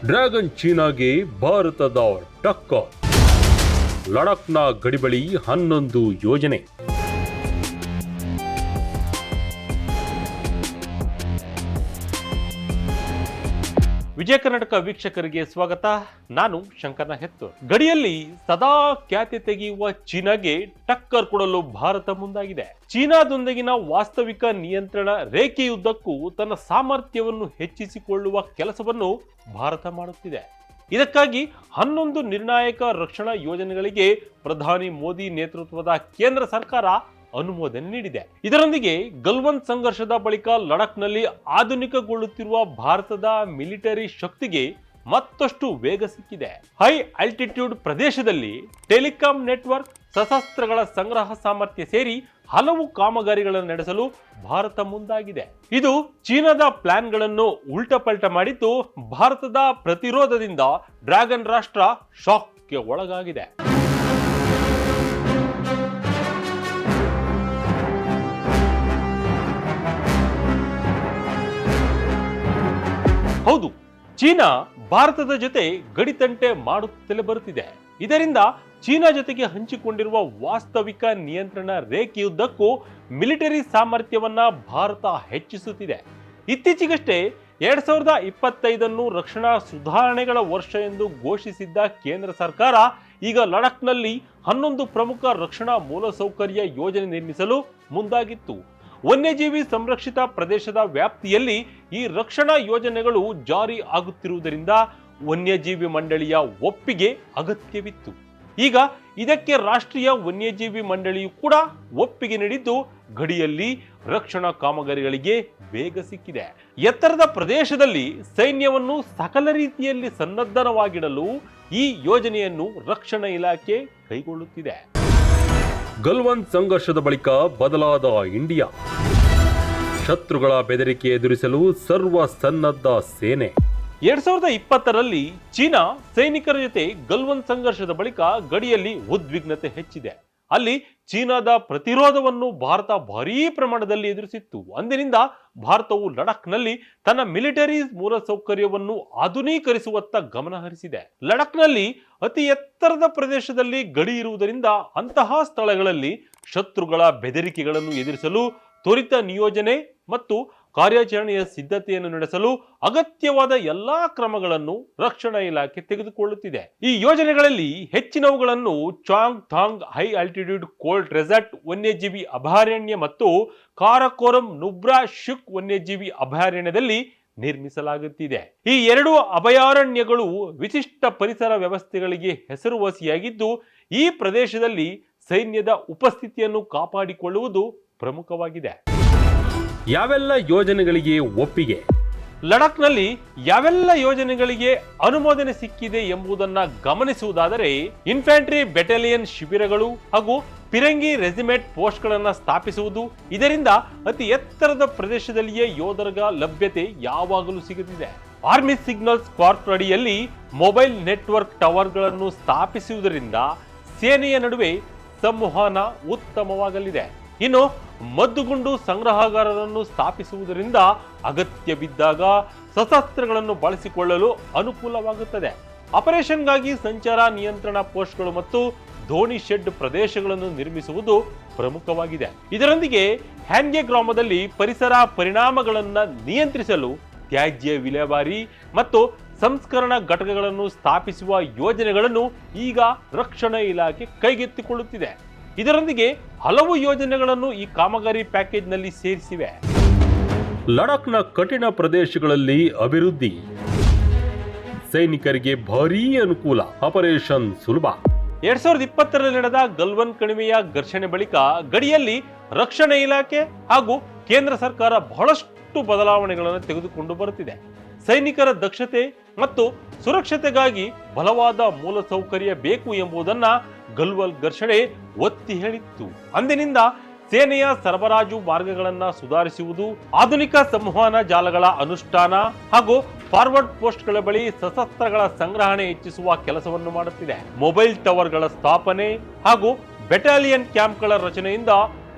Dragon ಚೀನಾಗೆ ಭಾರತದ ಟಕ್ಕರ್. ಲಡಾಖ್ನ ಗಡಿಬಳಿ 11 ಯೋಜನೆ. ವಿಜಯ ಕರ್ನಾಟಕ ವೀಕ್ಷಕರಿಗೆ ಸ್ವಾಗತ. ನಾನು ಶಂಕರ್ನ ಹೆತ್ತೂರ್. ಗಡಿಯಲ್ಲಿ ಸದಾ ಖ್ಯಾತಿ ತೆಗೆಯುವ ಚೀನಾಗೆ ಟಕ್ಕರ್ ಕೊಡಲು ಭಾರತ ಮುಂದಾಗಿದೆ. ಚೀನಾದೊಂದಿಗಿನ ವಾಸ್ತವಿಕ ನಿಯಂತ್ರಣ ರೇಖೆಯುದ್ದಕ್ಕೂ ತನ್ನ ಸಾಮರ್ಥ್ಯವನ್ನು ಹೆಚ್ಚಿಸಿಕೊಳ್ಳುವ ಕೆಲಸವನ್ನು ಭಾರತ ಮಾಡುತ್ತಿದೆ. ಇದಕ್ಕಾಗಿ 11 ನಿರ್ಣಾಯಕ ರಕ್ಷಣಾ ಯೋಜನೆಗಳಿಗೆ ಪ್ರಧಾನಿ ಮೋದಿ ನೇತೃತ್ವದ ಕೇಂದ್ರ ಸರ್ಕಾರ ಅನುಮೋದನೆ ನೀಡಿದೆ. ಇದರೊಂದಿಗೆ ಗಲ್ವಾನ್ ಸಂಘರ್ಷದ ಬಳಿಕ ಲಡಾಖ್ನಲ್ಲಿ ಆಧುನಿಕಗೊಳ್ಳುತ್ತಿರುವ ಭಾರತದ ಮಿಲಿಟರಿ ಶಕ್ತಿಗೆ ಮತ್ತಷ್ಟು ವೇಗ ಸಿಕ್ಕಿದೆ. ಹೈ ಆಲ್ಟಿಟ್ಯೂಡ್ ಪ್ರದೇಶದಲ್ಲಿ ಟೆಲಿಕಾಂ ನೆಟ್ವರ್ಕ್, ಸಶಸ್ತ್ರಗಳ ಸಂಗ್ರಹ ಸಾಮರ್ಥ್ಯ ಸೇರಿ ಹಲವು ಕಾಮಗಾರಿಗಳನ್ನು ನಡೆಸಲು ಭಾರತ ಮುಂದಾಗಿದೆ. ಇದು ಚೀನಾದ ಪ್ಲಾನ್ಗಳನ್ನು ಉಲ್ಟಪಲ್ಟ ಮಾಡಿದ್ದು ಭಾರತದ ಪ್ರತಿರೋಧದಿಂದ ಡ್ರ್ಯಾಗನ್ ರಾಷ್ಟ್ರ ಶಾಕ್ಗೆ ಒಳಗಾಗಿದೆ. ಹೌದು, ಚೀನಾ ಭಾರತದ ಜೊತೆ ಗಡಿತಂಟೆ ಮಾಡುತ್ತಲೇ ಬರುತ್ತಿದೆ. ಇದರಿಂದ ಚೀನಾ ಜೊತೆಗೆ ಹಂಚಿಕೊಂಡಿರುವ ವಾಸ್ತವಿಕ ನಿಯಂತ್ರಣ ರೇಖೆಯುದ್ದಕ್ಕೂ ಮಿಲಿಟರಿ ಸಾಮರ್ಥ್ಯವನ್ನ ಭಾರತ ಹೆಚ್ಚಿಸುತ್ತಿದೆ. ಇತ್ತೀಚೆಗಷ್ಟೇ 2025 ರಕ್ಷಣಾ ಸುಧಾರಣೆಗಳ ವರ್ಷ ಎಂದು ಘೋಷಿಸಿದ್ದ ಕೇಂದ್ರ ಸರ್ಕಾರ ಈಗ ಲಡಾಖ್ನಲ್ಲಿ 11 ಪ್ರಮುಖ ರಕ್ಷಣಾ ಮೂಲಸೌಕರ್ಯ ಯೋಜನೆ ನಿರ್ಮಿಸಲು ಮುಂದಾಗಿತ್ತು. ವನ್ಯಜೀವಿ ಸಂರಕ್ಷಿತ ಪ್ರದೇಶದ ವ್ಯಾಪ್ತಿಯಲ್ಲಿ ಈ ರಕ್ಷಣಾ ಯೋಜನೆಗಳು ಜಾರಿ ಆಗುತ್ತಿರುವುದರಿಂದ ವನ್ಯಜೀವಿ ಮಂಡಳಿಯ ಒಪ್ಪಿಗೆ ಅಗತ್ಯವಿತ್ತು. ಈಗ ಇದಕ್ಕೆ ರಾಷ್ಟ್ರೀಯ ವನ್ಯಜೀವಿ ಮಂಡಳಿಯು ಕೂಡ ಒಪ್ಪಿಗೆ ನೀಡಿದ್ದು ಗಡಿಯಲ್ಲಿ ರಕ್ಷಣಾ ಕಾಮಗಾರಿಗಳಿಗೆ ವೇಗ ಸಿಕ್ಕಿದೆ. ಎತ್ತರದ ಪ್ರದೇಶದಲ್ಲಿ ಸೈನ್ಯವನ್ನು ಸಕಲ ರೀತಿಯಲ್ಲಿ ಸನ್ನದ್ಧವಾಗಿಡಲು ಈ ಯೋಜನೆಯನ್ನು ರಕ್ಷಣಾ ಇಲಾಖೆ ಕೈಗೊಳ್ಳುತ್ತಿದೆ. ಗಲ್ವಾನ್ ಸಂಘರ್ಷದ ಬಳಿಕ ಬದಲಾದ ಇಂಡಿಯಾ. ಶತ್ರುಗಳ ಬೆದರಿಕೆ ಎದುರಿಸಲು ಸರ್ವ ಸನ್ನದ್ಧ ಸೇನೆ. 2020ರಲ್ಲಿ ಚೀನಾ ಸೈನಿಕರ ಜೊತೆ ಗಲ್ವಾನ್ ಸಂಘರ್ಷದ ಬಳಿಕ ಗಡಿಯಲ್ಲಿ ಉದ್ವಿಗ್ನತೆ ಹೆಚ್ಚಿದೆ. ಅಲ್ಲಿ ಚೀನಾದ ಪ್ರತಿರೋಧವನ್ನು ಭಾರತ ಭಾರೀ ಪ್ರಮಾಣದಲ್ಲಿ ಎದುರಿಸಿತ್ತು. ಅಂದಿನಿಂದ ಭಾರತವು ಲಡಾಖ್ನಲ್ಲಿ ತನ್ನ ಮಿಲಿಟರಿ ಮೂಲಸೌಕರ್ಯವನ್ನು ಆಧುನೀಕರಿಸುವತ್ತ ಗಮನ ಹರಿಸಿದೆ. ಲಡಾಖ್ನಲ್ಲಿ ಅತಿ ಎತ್ತರದ ಪ್ರದೇಶದಲ್ಲಿ ಗಡಿ ಇರುವುದರಿಂದ ಅಂತಹ ಸ್ಥಳಗಳಲ್ಲಿ ಶತ್ರುಗಳ ಬೆದರಿಕೆಗಳನ್ನು ಎದುರಿಸಲು ತ್ವರಿತ ನಿಯೋಜನೆ ಮತ್ತು ಕಾರ್ಯಾಚರಣೆಯ ಸಿದ್ಧತೆಯನ್ನು ನಡೆಸಲು ಅಗತ್ಯವಾದ ಎಲ್ಲಾ ಕ್ರಮಗಳನ್ನು ರಕ್ಷಣಾ ಇಲಾಖೆ ತೆಗೆದುಕೊಳ್ಳುತ್ತಿದೆ. ಈ ಯೋಜನೆಗಳಲ್ಲಿ ಹೆಚ್ಚಿನವುಗಳನ್ನು ಚಾಂಗ್ Thang high altitude cold resort ವನ್ಯಜೀವಿ ಅಭಯಾರಣ್ಯ ಮತ್ತು ಕಾರಕೋರಂ ನುಬ್ರಾ ಶುಕ್ ವನ್ಯಜೀವಿ ಅಭಯಾರಣ್ಯದಲ್ಲಿ ನಿರ್ಮಿಸಲಾಗುತ್ತಿದೆ. ಈ 2 ಅಭಯಾರಣ್ಯಗಳು ವಿಶಿಷ್ಟ ಪರಿಸರ ವ್ಯವಸ್ಥೆಗಳಿಗೆ ಹೆಸರುವಾಸಿಯಾಗಿದ್ದು ಈ ಪ್ರದೇಶದಲ್ಲಿ ಸೈನ್ಯದ ಉಪಸ್ಥಿತಿಯನ್ನು ಕಾಪಾಡಿಕೊಳ್ಳುವುದು ಪ್ರಮುಖವಾಗಿದೆ. ಯಾವೆಲ್ಲ ಯೋಜನೆಗಳಿಗೆ ಒಪ್ಪಿಗೆ? ಲಡಾಖ್ನಲ್ಲಿ ಯಾವೆಲ್ಲ ಯೋಜನೆಗಳಿಗೆ ಅನುಮೋದನೆ ಸಿಕ್ಕಿದೆ ಎಂಬುದನ್ನು ಗಮನಿಸುವುದಾದರೆ, ಇನ್ಫ್ಯಾಂಟ್ರಿ ಬೆಟಾಲಿಯನ್ ಶಿಬಿರಗಳು ಹಾಗೂ ಪಿರಂಗಿ ರೆಜಿಮೆಂಟ್ ಪೋಸ್ಟ್ಗಳನ್ನು ಸ್ಥಾಪಿಸುವುದು. ಇದರಿಂದ ಅತಿ ಎತ್ತರದ ಪ್ರದೇಶದಲ್ಲಿಯೇ ಯೋಧರ ಲಭ್ಯತೆ ಯಾವಾಗಲೂ ಸಿಗುತ್ತಿದೆ. ಆರ್ಮಿ ಸಿಗ್ನಲ್ಸ್ ಕಾರ್ಪ್ ಅಡಿಯಲ್ಲಿ ಮೊಬೈಲ್ ನೆಟ್ವರ್ಕ್ ಟವರ್ಗಳನ್ನು ಸ್ಥಾಪಿಸುವುದರಿಂದ ಸೇನೆಯ ನಡುವೆ ಸಂವಹನ ಉತ್ತಮವಾಗಲಿದೆ. ಇನ್ನು ಮದ್ದುಗುಂಡು ಸಂಗ್ರಹಗಾರರನ್ನು ಸ್ಥಾಪಿಸುವುದರಿಂದ ಅಗತ್ಯ ಬಿದ್ದಾಗ ಸಶಸ್ತ್ರಗಳನ್ನು ಬಳಸಿಕೊಳ್ಳಲು ಅನುಕೂಲವಾಗುತ್ತದೆ. ಆಪರೇಷನ್ಗಾಗಿ ಸಂಚಾರ ನಿಯಂತ್ರಣ ಪೋಸ್ಟ್ಗಳು ಮತ್ತು ದೋಣಿ ಶೆಡ್ ಪ್ರದೇಶಗಳನ್ನು ನಿರ್ಮಿಸುವುದು ಪ್ರಮುಖವಾಗಿದೆ. ಇದರೊಂದಿಗೆ ಹ್ಯಾನ್ಗೆ ಗ್ರಾಮದಲ್ಲಿ ಪರಿಸರ ಪರಿಣಾಮಗಳನ್ನು ನಿಯಂತ್ರಿಸಲು ತ್ಯಾಜ್ಯ ವಿಲೇವಾರಿ ಮತ್ತು ಸಂಸ್ಕರಣಾ ಘಟಕಗಳನ್ನು ಸ್ಥಾಪಿಸುವ ಯೋಜನೆಗಳನ್ನು ಈಗ ರಕ್ಷಣಾ ಇಲಾಖೆ ಕೈಗೆತ್ತಿಕೊಳ್ಳುತ್ತಿದೆ. ಇದರೊಂದಿಗೆ ಹಲವು ಯೋಜನೆಗಳನ್ನು ಈ ಕಾಮಗಾರಿ ಪ್ಯಾಕೇಜ್ನಲ್ಲಿ ಸೇರಿಸಿವೆ. ಲಡಾಖ್ನ ಕಠಿಣ ಪ್ರದೇಶಗಳಲ್ಲಿ ಅಭಿವೃದ್ಧಿ. ಸೈನಿಕರಿಗೆ ಭಾರೀ ಅನುಕೂಲ. ಆಪರೇಷನ್ ಸುಲಭ. 2020ರಲ್ಲಿ ನಡೆದ ಗಲ್ವಾನ್ ಕಣಿವೆಯ ಘರ್ಷಣೆ ಬಳಿಕ ಗಡಿಯಲ್ಲಿ ರಕ್ಷಣಾ ಇಲಾಖೆ ಹಾಗೂ ಕೇಂದ್ರ ಸರ್ಕಾರ ಬಹಳಷ್ಟು ಬದಲಾವಣೆಗಳನ್ನು ತೆಗೆದುಕೊಂಡು ಬರುತ್ತಿದೆ. ಸೈನಿಕರ ದಕ್ಷತೆ ಮತ್ತು ಸುರಕ್ಷತೆಗಾಗಿ ಬಲವಾದ ಮೂಲಸೌಕರ್ಯ ಬೇಕು ಎಂಬುದನ್ನ ಗಲ್ವಾನ್ ಘರ್ಷಣೆ ಒತ್ತಿ ಹೇಳಿತ್ತು. ಅಂದಿನಿಂದ ಸೇನೆಯ ಸರಬರಾಜು ಮಾರ್ಗಗಳನ್ನು ಸುಧಾರಿಸುವುದು, ಆಧುನಿಕ ಸಂವಹನ ಜಾಲಗಳ ಅನುಷ್ಠಾನ ಹಾಗೂ ಫಾರ್ವರ್ಡ್ ಪೋಸ್ಟ್ಗಳ ಬಳಿ ಸಶಸ್ತ್ರಗಳ ಸಂಗ್ರಹಣೆ ಹೆಚ್ಚಿಸುವ ಕೆಲಸವನ್ನು ಮಾಡುತ್ತಿದೆ. ಮೊಬೈಲ್ ಟವರ್ಗಳ ಸ್ಥಾಪನೆ ಹಾಗೂ ಬೆಟಾಲಿಯನ್ ಕ್ಯಾಂಪ್ಗಳ ರಚನೆಯಿಂದ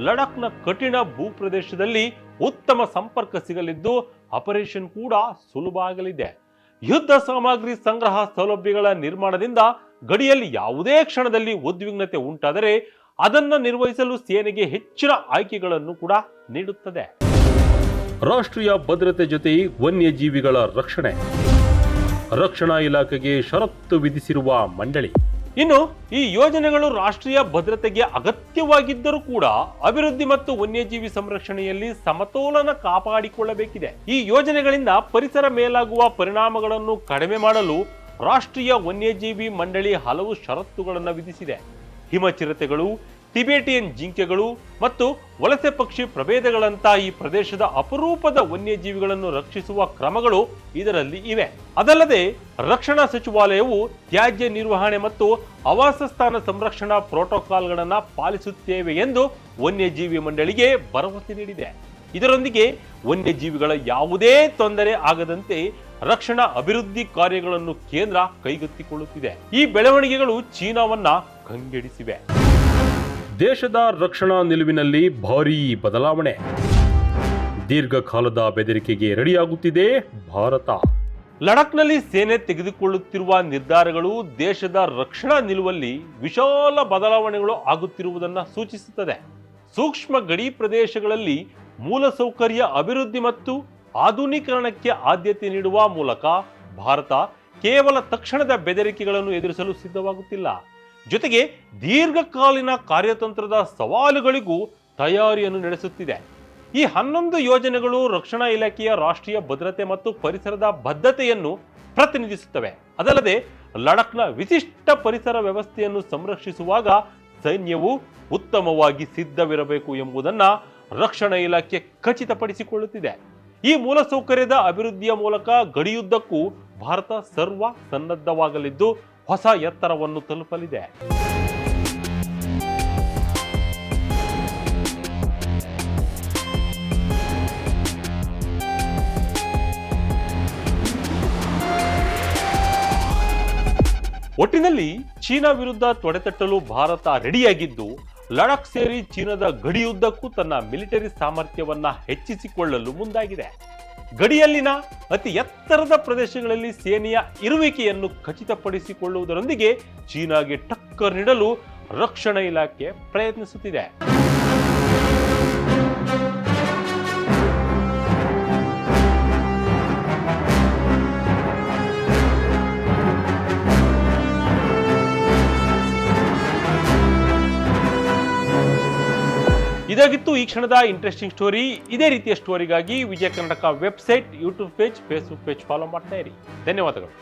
ಲಡಾಖ್ನ ಕಠಿಣ ಭೂಪ್ರದೇಶದಲ್ಲಿ ಉತ್ತಮ ಸಂಪರ್ಕ ಸಿಗಲಿದ್ದು ಆಪರೇಷನ್ ಕೂಡ ಸುಲಭ ಆಗಲಿದೆ. ಯುದ್ಧ ಸಾಮಗ್ರಿ ಸಂಗ್ರಹ ಸೌಲಭ್ಯಗಳ ನಿರ್ಮಾಣದಿಂದ ಗಡಿಯಲ್ಲಿ ಯಾವುದೇ ಕ್ಷಣದಲ್ಲಿ ಉದ್ವಿಗ್ನತೆ ಉಂಟಾದರೆ ಅದನ್ನು ನಿರ್ವಹಿಸಲು ಸೇನೆಗೆ ಹೆಚ್ಚಿನ ಆಯ್ಕೆಗಳನ್ನು ಕೂಡ ನೀಡುತ್ತದೆ. ರಾಷ್ಟ್ರೀಯ ಭದ್ರತೆ ಜೊತೆ ವನ್ಯಜೀವಿಗಳ ರಕ್ಷಣೆ. ರಕ್ಷಣಾ ಇಲಾಖೆಗೆ ಷರತ್ತು ವಿಧಿಸಿರುವ ಮಂಡಳಿ. ಇನ್ನು ಈ ಯೋಜನೆಗಳು ರಾಷ್ಟ್ರೀಯ ಭದ್ರತೆಗೆ ಅಗತ್ಯವಾಗಿದ್ದರೂ ಕೂಡ ಅಭಿವೃದ್ಧಿ ಮತ್ತು ವನ್ಯಜೀವಿ ಸಂರಕ್ಷಣೆಯಲ್ಲಿ ಸಮತೋಲನ ಕಾಪಾಡಿಕೊಳ್ಳಬೇಕಿದೆ. ಈ ಯೋಜನೆಗಳಿಂದ ಪರಿಸರ ಮೇಲಾಗುವ ಪರಿಣಾಮಗಳನ್ನು ಕಡಿಮೆ ಮಾಡಲು ರಾಷ್ಟ್ರೀಯ ವನ್ಯಜೀವಿ ಮಂಡಳಿ ಹಲವು ಷರತ್ತುಗಳನ್ನು ವಿಧಿಸಿದೆ. ಹಿಮಚಿರತೆಗಳು, ಟಿಬೆಟಿಯನ್ ಜಿಂಕೆಗಳು ಮತ್ತು ವಲಸೆ ಪಕ್ಷಿ ಪ್ರಭೇದಗಳಂತಹ ಈ ಪ್ರದೇಶದ ಅಪರೂಪದ ವನ್ಯಜೀವಿಗಳನ್ನು ರಕ್ಷಿಸುವ ಕ್ರಮಗಳು ಇದರಲ್ಲಿ ಇವೆ. ಅದಲ್ಲದೆ ರಕ್ಷಣಾ ಸಚಿವಾಲಯವು ತ್ಯಾಜ್ಯ ನಿರ್ವಹಣೆ ಮತ್ತು ಆವಾಸಸ್ಥಾನ ಸಂರಕ್ಷಣಾ ಪ್ರೋಟೋಕಾಲ್ಗಳನ್ನು ಪಾಲಿಸುತ್ತೇವೆ ಎಂದು ವನ್ಯಜೀವಿ ಮಂಡಳಿಗೆ ಭರವಸೆ ನೀಡಿದೆ. ಇದರೊಂದಿಗೆ ವನ್ಯಜೀವಿಗಳ ಯಾವುದೇ ತೊಂದರೆ ಆಗದಂತೆ ರಕ್ಷಣಾ ಅಭಿವೃದ್ಧಿ ಕಾರ್ಯಗಳನ್ನು ಕೇಂದ್ರ ಕೈಗೆತ್ತಿಕೊಳ್ಳುತ್ತಿದೆ. ಈ ಬೆಳವಣಿಗೆಗಳು ಚೀನಾವನ್ನ ಕಂಗೆಡಿಸಿವೆ. ದೇಶದ ರಕ್ಷಣಾ ನಿಲುವಿನಲ್ಲಿ ಭಾರೀ ಬದಲಾವಣೆ. ದೀರ್ಘಕಾಲದ ಬೆದರಿಕೆಗೆ ರೆಡಿಯಾಗುತ್ತಿದೆ ಭಾರತ. ಲಡಾಖ್ನಲ್ಲಿ ಸೇನೆ ತೆಗೆದುಕೊಳ್ಳುತ್ತಿರುವ ನಿರ್ಧಾರಗಳು ದೇಶದ ರಕ್ಷಣಾ ನಿಲುವಲ್ಲಿ ವಿಶಾಲ ಬದಲಾವಣೆಗಳು ಆಗುತ್ತಿರುವುದನ್ನು ಸೂಚಿಸುತ್ತದೆ. ಸೂಕ್ಷ್ಮ ಗಡಿ ಪ್ರದೇಶಗಳಲ್ಲಿ ಮೂಲಸೌಕರ್ಯ ಅಭಿವೃದ್ಧಿ ಮತ್ತು ಆಧುನೀಕರಣಕ್ಕೆ ಆದ್ಯತೆ ನೀಡುವ ಮೂಲಕ ಭಾರತ ಕೇವಲ ತಕ್ಷಣದ ಬೆದರಿಕೆಗಳನ್ನು ಎದುರಿಸಲು ಸಿದ್ಧವಾಗುತ್ತಿಲ್ಲ, ಜೊತೆಗೆ ದೀರ್ಘಕಾಲೀನ ಕಾರ್ಯತಂತ್ರದ ಸವಾಲುಗಳಿಗೂ ತಯಾರಿಯನ್ನು ನಡೆಸುತ್ತಿದೆ. ಈ 11 ಯೋಜನೆಗಳು ರಕ್ಷಣಾ ಇಲಾಖೆಯ ರಾಷ್ಟ್ರೀಯ ಭದ್ರತೆ ಮತ್ತು ಪರಿಸರದ ಬದ್ಧತೆಯನ್ನು ಪ್ರತಿನಿಧಿಸುತ್ತವೆ. ಅದಲ್ಲದೆ ಲಡಾಖ್ನ ವಿಶಿಷ್ಟ ಪರಿಸರ ವ್ಯವಸ್ಥೆಯನ್ನು ಸಂರಕ್ಷಿಸುವಾಗ ಸೈನ್ಯವು ಉತ್ತಮವಾಗಿ ಸಿದ್ಧವಿರಬೇಕು ಎಂಬುದನ್ನು ರಕ್ಷಣಾ ಇಲಾಖೆ ಖಚಿತಪಡಿಸಿಕೊಳ್ಳುತ್ತಿದೆ. ಈ ಮೂಲಸೌಕರ್ಯದ ಅಭಿವೃದ್ಧಿಯ ಮೂಲಕ ಗಡಿಯುದ್ದಕ್ಕೂ ಭಾರತ ಸರ್ವ ಸನ್ನದ್ಧವಾಗಲಿದ್ದು ಹೊಸ ಎತ್ತರವನ್ನು ತಲುಪಲಿದೆ. ಒಟ್ಟಿನಲ್ಲಿ ಚೀನಾ ವಿರುದ್ಧ ತೊಡೆತಟ್ಟಲು ಭಾರತ ರೆಡಿಯಾಗಿದ್ದು, ಲಡಾಖ್ ಸೇರಿ ಚೀನಾದ ಗಡಿಯುದ್ದಕ್ಕೂ ತನ್ನ ಮಿಲಿಟರಿ ಸಾಮರ್ಥ್ಯವನ್ನ ಹೆಚ್ಚಿಸಿಕೊಳ್ಳಲು ಮುಂದಾಗಿದೆ. ಗಡಿಯಲ್ಲಿನ ಅತಿ ಎತ್ತರದ ಪ್ರದೇಶಗಳಲ್ಲಿ ಸೇನೆಯ ಇರುವಿಕೆಯನ್ನು ಖಚಿತಪಡಿಸಿಕೊಳ್ಳುವುದರೊಂದಿಗೆ ಚೀನಾಗೆ ಟಕ್ಕರ್ ನೀಡಲು ರಕ್ಷಣಾ ಇಲಾಖೆ ಪ್ರಯತ್ನಿಸುತ್ತಿದೆ. ಇದಾಗಿತ್ತು ಈ ಕ್ಷಣದ ಇಂಟ್ರೆಸ್ಟಿಂಗ್ ಸ್ಟೋರಿ. ಇದೇ ರೀತಿಯ ಸ್ಟೋರಿಗಾಗಿ Vijaya Karnataka website, YouTube page, Facebook page follow ಮಾಡ್ತಾ ಇರಿ. ಧನ್ಯವಾದಗಳು.